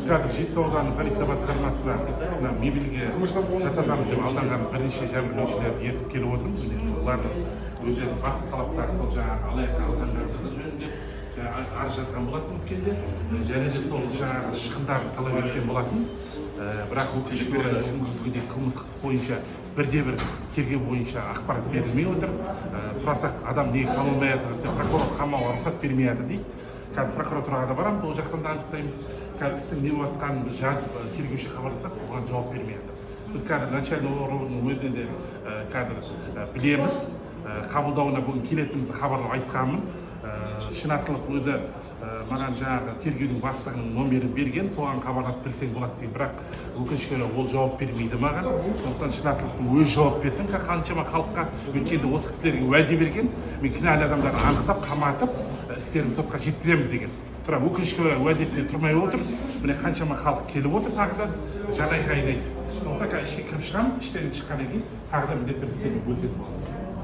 қазір жетісу ауданы полиция басқармасына мына мебельге жасатамыз деп алданған бірнеше жәбірленушілерді ертіп келіп отырмыз. Олардың өздерінің басты талаптары сол жаңағы алаяқ алданғандығы жөнінде арыз жазған болатын өткенде, және де сол жаңағы шығындарын талап еткен болатын. Бірақ өкінішке орай бүгінде қылмыстық іс бойынша бірде-бір тергеу бойынша ақпарат берілмей отыр. Сұрасақ, адам неге қамалмай жатыр десе, прокурор қамауға рұқсат бермей жатыр дейді. Қазір прокуратураға да барамыз, ол жақтан да анықтаймыз. Қазір істің не болып жатқанын біз жазып тергеушіге хабарласақ, оған жауап бермей жатыр. Біз қазір начальный уровеннің өзіне де қазір білеміз. Қабылдауына бүгін келетінімізді хабарлап айтқанмын. Шынашылық өзі маған жаңағы тергеудің бастығының номерін берген, соған хабарласып білсең болады дейді. Бірақ өкінішке орай ол жауап бермейді маған. Сондықтан шынашылықтың өзі жауап берсін, қаншама халыққа өткенде осы кісілерге уәде берген, мен кінәлі адамдарды анықтап, қаматып, істерін сотқа жеткіземіз деген. Бірақ өкінішке орай уәдесіне тұрмай отыр. Міне қаншама халық келіп отыр, тағы да жағдай қайнайды. Сондықтан ішке кіріп шығамыз, іштен шыққаннан кейін тағы да міндетті түрде бөлісетін боламыз.